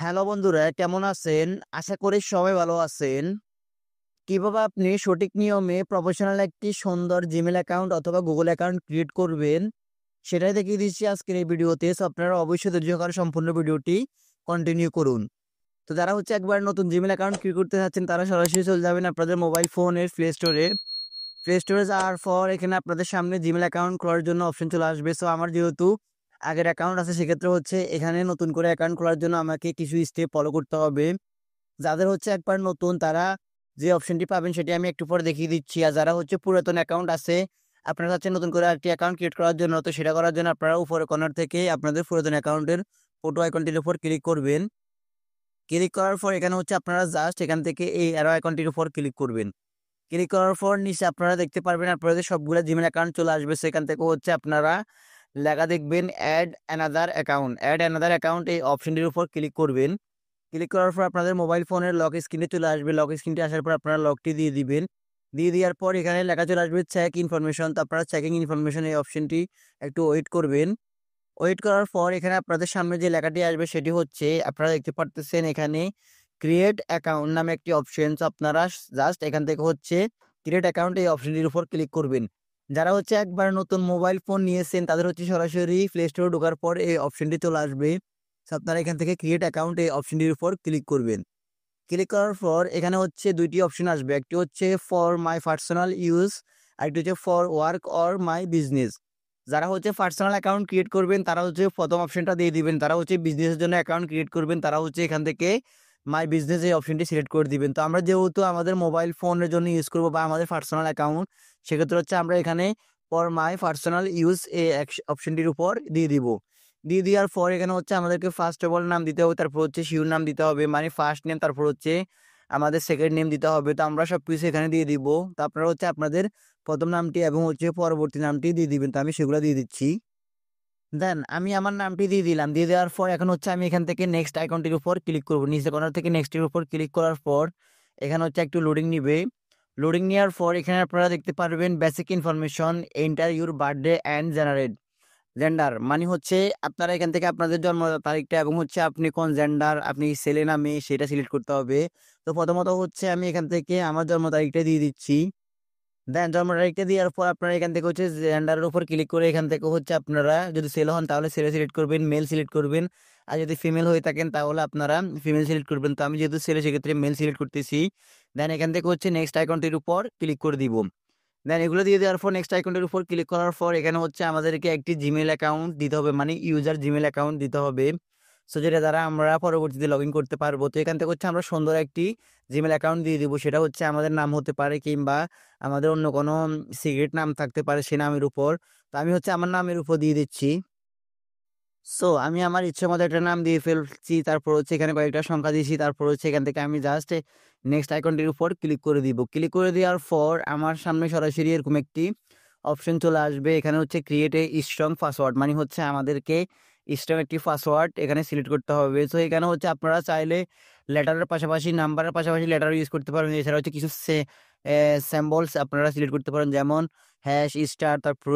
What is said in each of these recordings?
Hello বন্ধুরা, কেমন আছেন? আশা করি সবাই ভালো আছেন। কিভাবে আপনি সঠিক নিয়মে প্রফেশনাল একটি সুন্দর জিমেইল অ্যাকাউন্ট অথবা গুগল অ্যাকাউন্ট ক্রিয়েট করবেন, সেটাই দেখিয়ে দিচ্ছি আজকের এই ভিডিওতে। সো আপনারা অবশ্যই ধৈর্য সহকারে সম্পূর্ণ ভিডিওটি কন্টিনিউ করুন। তো যারা একবার নতুন জিমেইল অ্যাকাউন্ট ক্রিয়েট করতে চাচ্ছেন, তারা সরাসরি চলে যাবেন আপনাদের মোবাইল ফোনের প্লে স্টোরে। প্লে স্টোরে যাওয়ার পর এখানে আপনাদের সামনে জিমেইল অ্যাকাউন্ট খোলার জন্য অপশন চলে আসবে। সো আমার যেহেতু আগের অ্যাকাউন্ট আছে, সেক্ষেত্রে এখানে নতুন করে অ্যাকাউন্ট খোলার জন্য আমাকে কিছু স্টেপ ফলো করতে হবে। যাদের একবার নতুন, তারা যে অপশনটি পাবেন সেটি আমি একটু পরে দেখিয়ে দিচ্ছি। আর যারা পুরাতন অ্যাকাউন্ট আছে, আপনারা চাচ্ছেন নতুন করে আরেকটি অ্যাকাউন্ট ক্রিয়েট করার জন্য, তো সেটা করার জন্য আপনারা উপরের কর্নার থেকে আপনাদের পুরাতন অ্যাকাউন্টের ফটো আইকনটির উপর ক্লিক করবেন। ক্লিক করার পর এখানে আপনারা জাস্ট এখান থেকে এই অ্যারো আইকনটির উপর ক্লিক করবেন। ক্লিক করার পর নিচে আপনারা দেখতে পারবেন আপনাদের সবগুলো জিমেইল অ্যাকাউন্ট চলে আসবে। সেখান থেকে আপনারা লেখা দেখবেন add another account. Add another account এই অপশনটির উপর ক্লিক করবেন। ক্লিক করার পর আপনাদের মোবাইল ফোনের লক স্ক্রিনে চলে আসবে। লক স্ক্রিনটি আসার পর আপনারা লকটি দিয়ে দিবেন। দিয়ে দেওয়ার পর এখানে লেখা চলে আসবে চেক ইনফরমেশন। তো আপনারা চেকিং ইনফরমেশন এই অপশনটি একটু ওয়েট করবেন। ওয়েট করার পর এখানে আপনাদের সামনে যে লেখাটি আসবে সেটি আপনারা দেখতে পারতেছেন এখানে ক্রিয়েট অ্যাকাউন্ট নামে একটি অপশন। তো আপনারা জাস্ট এখান থেকে ক্রিয়েট অ্যাকাউন্ট এই অপশনটির উপর ক্লিক করবেন। যারা একবার নতুন মোবাইল ফোন নিয়েছেন, তাদের সরাসরি প্লে স্টোরে ঢোকার পর এই অপশনটি চলে আসবে। তো আপনারা এখান থেকে ক্রিয়েট অ্যাকাউন্ট এই অপশনটির উপর ক্লিক করবেন। ক্লিক করার পর এখানে দুইটি অপশন আসবে। একটি ফর মাই পার্সোনাল ইউজ, আরেকটি for work or my business. যারা পার্সোনাল অ্যাকাউন্ট ক্রিয়েট করবেন, তারা প্রথম অপশনটা দিয়ে দিবেন। তারা বিজনেসের জন্য অ্যাকাউন্ট ক্রিয়েট করবেন, তারা এখান থেকে মাই বিজনেস এই অপশনটি সিলেক্ট করে দিবেন। তো আমরা যেহেতু আমাদের মোবাইল ফোনের জন্য ইউজ করবো বা আমাদের পার্সোনাল অ্যাকাউন্ট, সেক্ষেত্রে আমরা এখানে ফর মাই পার্সোনাল ইউজ এই অপশনটির উপর দিয়ে দিব। দিয়ে দেওয়ার পর এখানে আমাদেরকে ফার্স্ট অফ অল নাম দিতে হবে, তারপর শিওর নাম দিতে হবে, মানে ফার্স্ট নেম, তারপর আমাদের সেকেন্ড নেম দিতে হবে। তো আমরা সবকিছু এখানে দিয়ে দিব। তো আপনারা আপনাদের প্রথম নামটি এবং পরবর্তী নামটি দিয়ে দিবেন। তো আমি সেগুলো দিয়ে দিচ্ছি। দেন আমি আমার নামটি দিয়ে দিলাম। দিয়ে দেওয়ার পর এখন আমি এখান থেকে নেক্সট আইকনটির উপর ক্লিক করব। নিচে কর্নার থেকে নেক্সটের উপর ক্লিক করার পর এখানে একটু লোডিং নিবে। লোডিং নেওয়ার পর এখানে আপনারা দেখতে পারবেন basic information, enter your birthday and generate gender, মানে আপনারা এখান থেকে আপনাদের জন্ম তারিখটা এবং আপনি কোন জেন্ডার, আপনি ছেলে না মেয়ে, সেটা সিলেক্ট করতে হবে। তো প্রথমত আমি এখান থেকে আমার জন্ম তারিখটা দিয়ে দিচ্ছি। দেন জন্ম তারিখটা দেওয়ার পর আপনারা এখান থেকে জেন্ডারের উপর ক্লিক করে এখান থেকে আপনারা যদি ছেলে হন তাহলে ছেলে সিলেক্ট করবেন, মেল সিলেক্ট করবেন। আর যদি ফিমেল হয়ে থাকেন তাহলে আপনারা ফিমেল সিলেক্ট করবেন। তো আমি যেহেতু ছেলে, সেক্ষেত্রে মেল সিলেক্ট করতেছি। দেন এখান থেকে নেক্সট আইকনটির উপর ক্লিক করে দিব। দেন এগুলো দিয়ে দেওয়ার পর নেক্সট আইকনটির উপর ক্লিক করার পর এখানে আমাদেরকে একটি জিমেল অ্যাকাউন্ট দিতে হবে, মানে ইউজার জিমেল অ্যাকাউন্ট দিতে হবে। সো যেটা দ্বারা আমরা পরবর্তীতে লগ ইন করতে পারবো। তো এখান থেকে আমরা সুন্দর একটি জিমেল অ্যাকাউন্ট দিয়ে দিব। সেটা আমাদের নাম হতে পারে, কিংবা আমাদের অন্য কোনো সিক্রেট নাম থাকতে পারে সে নামের উপর। তো আমি আমার নামের উপর দিয়ে দিচ্ছি। সো আমি আমার ইচ্ছে মতো একটা নাম দিয়ে ফেলছি। তারপর এখানে কয়েকটা সংখ্যা দিয়েছি। তারপর এখান থেকে আমি জাস্ট নেক্সট আইকনটির উপর ক্লিক করে দিব। ক্লিক করে দেওয়ার পর আমার সামনে সরাসরি এরকম একটি অপশন চলে আসবে। এখানে ক্রিয়েট এ স্ট্রং পাসওয়ার্ড, মানে আমাদেরকে স্ট্রং একটি পাসওয়ার্ড এখানে সিলেক্ট করতে হবে। তো এখানে আপনারা চাইলে লেটারের পাশাপাশি, নাম্বারের পাশাপাশি লেটার ইউজ করতে পারেন। এছাড়া কিছু সিম্বলস আপনারা সিলেক্ট করতে পারেন, যেমন হ্যাশ, স্টার, তারপর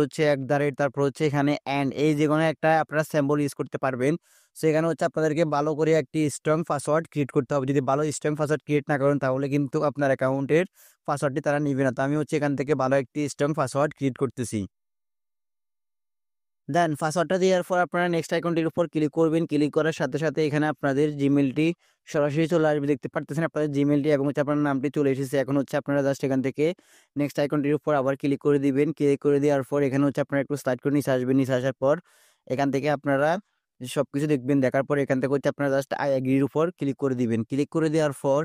@ তারপর এখানে অ্যান্ড, এই যে কোনো একটা আপনারা সিম্বল ইউজ করতে পারবেন। সো এখানে আপনাদেরকে ভালো করে একটি স্ট্রং পাসওয়ার্ড ক্রিয়েট করতে হবে। যদি ভালো স্ট্রং পাসওয়ার্ড ক্রিয়েট না করেন তাহলে কিন্তু আপনার অ্যাকাউন্টের পাসওয়ার্ডটি তারা নিবে না। তো আমি এখান থেকে ভালো একটি স্ট্রং পাসওয়ার্ড ক্রিয়েট করতেছি। দেন পাসওয়ার্ডটা দেওয়ার পর আপনারা নেক্সট আইকনটির উপর ক্লিক করবেন। ক্লিক করার সাথে সাথে এখানে আপনাদের জিমেলটি সরাসরি চলে আসবে। দেখতে পারতেছেন আপনাদের জিমেলটি এবং আপনার নামটি চলে এসেছে। এখন আপনারা জাস্ট এখান থেকে নেক্সট আইকনটির উপর আবার ক্লিক করে দিবেন। ক্লিক করে দেওয়ার পর এখানে আপনারা একটু স্লাইড করে নিচে আসবেন। নিচে আসার পর এখান থেকে আপনারা সবকিছু দেখবেন। দেখার পর এখান থেকে আপনারা জাস্ট আই এগ্রির উপর ক্লিক করে দিবেন। ক্লিক করে দেওয়ার পর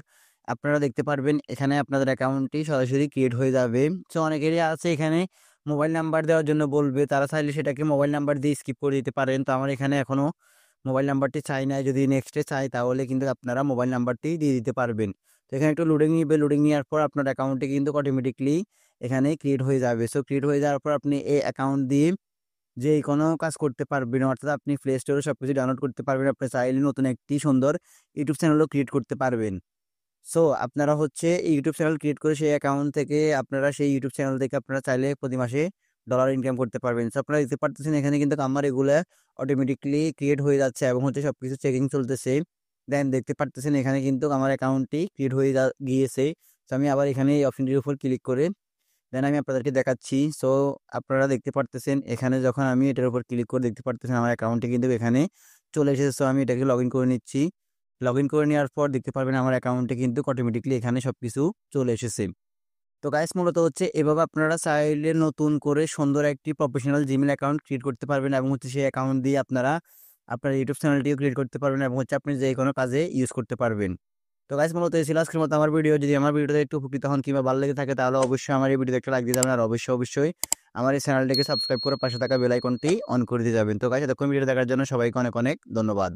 আপনারা দেখতে পারবেন এখানে আপনাদের অ্যাকাউন্টটি সরাসরি ক্রিয়েট হয়ে যাবে। সো অনেকেরই আছে এখানে মোবাইল নাম্বার দেওয়ার জন্য বলবে, তারা চাইলে সেটাকে মোবাইল নাম্বার দিয়ে স্কিপ করে দিতে পারেন। তো আমার এখানে এখনো মোবাইল নাম্বারটি চাই না। যদি নেক্সটে চাই তাহলে কিন্তু আপনারা মোবাইল নাম্বারটি দিয়ে দিতে পারবেন। তো এখানে একটু লোডিং নিবে। লোডিং নেওয়ার পর আপনার অ্যাকাউন্টটি কিন্তু অটোমেটিকলি এখানে ক্রিয়েট হয়ে যাবে। সো ক্রিয়েট হয়ে যাওয়ার পর আপনি এই অ্যাকাউন্ট দিয়ে যে কোনো কাজ করতে পারবেন, অর্থাৎ আপনি প্লে স্টোরে সবকিছু ডাউনলোড করতে পারবেন। আপনি চাইলে নতুন একটি সুন্দর ইউটিউব চ্যানেলও ক্রিয়েট করতে পারবেন। সো আপনারা ইউটিউব চ্যানেল ক্রিয়েট করে সেই অ্যাকাউন্ট থেকে আপনারা সেই ইউটিউব চ্যানেল থেকে আপনারা চাইলে প্রতি মাসে ডলার ইনকাম করতে পারবেন। সো আপনারা দেখতে পারতেছেন এখানে কিন্তু আমার এগুলো অটোমেটিকলি ক্রিয়েট হয়ে যাচ্ছে এবং সবকিছু চেকিং চলতেছে। দেন দেখতে পারতেছেন এখানে কিন্তু আমার অ্যাকাউন্টটি ক্রিয়েট হয়ে গিয়েছে। তো আমি আবার এখানে এই অপশনটির উপর ক্লিক করে দেন আমি আপনাদেরকে দেখাচ্ছি। সো আপনারা দেখতে পারতেছেন এখানে যখন আমি এটার উপর ক্লিক করে দেখতে পারতেছেন আমার অ্যাকাউন্টটি কিন্তু এখানে চলে এসেছে। সো আমি এটাকে লগ ইন করে নিচ্ছি। লগ ইন করে নেওয়ার পর দেখতে পারবেন আমার অ্যাকাউন্টে কিন্তু অটোমেটিকলি এখানে সবকিছু চলে এসেছে। তো গাইস মূলত হচ্ছে এভাবে আপনারা চাইলে নতুন করে সুন্দর একটি প্রফেশনাল জিমেল অ্যাকাউন্ট ক্রিয়েট করতে পারবেন এবং হচ্ছে সেই অ্যাকাউন্ট দিয়ে আপনারা আপনার ইউটিউব চ্যানেলটিও ক্রিয়েট করতে পারবেন এবং হচ্ছে আপনি যে কোনো কাজে ইউজ করতে পারবেন। তো গাইস মূলত এই ছিল আজকের মতো আমার ভিডিও। যদি আমার ভিডিওতে একটু উপকৃত হন কিংবা ভালো লেগে থাকে তাহলে অবশ্যই আমার এই ভিডিওতে একটা লাইক দিয়ে যাবেন আর অবশ্যই আমার এই চ্যানেলটিকে সাবস্ক্রাইব করে পাশে থাকা বেল আইকনটি অন করে দিয়ে যাবেন। তো গাইস এতক্ষণ ভিডিও দেখার জন্য সবাইকে অনেক অনেক ধন্যবাদ।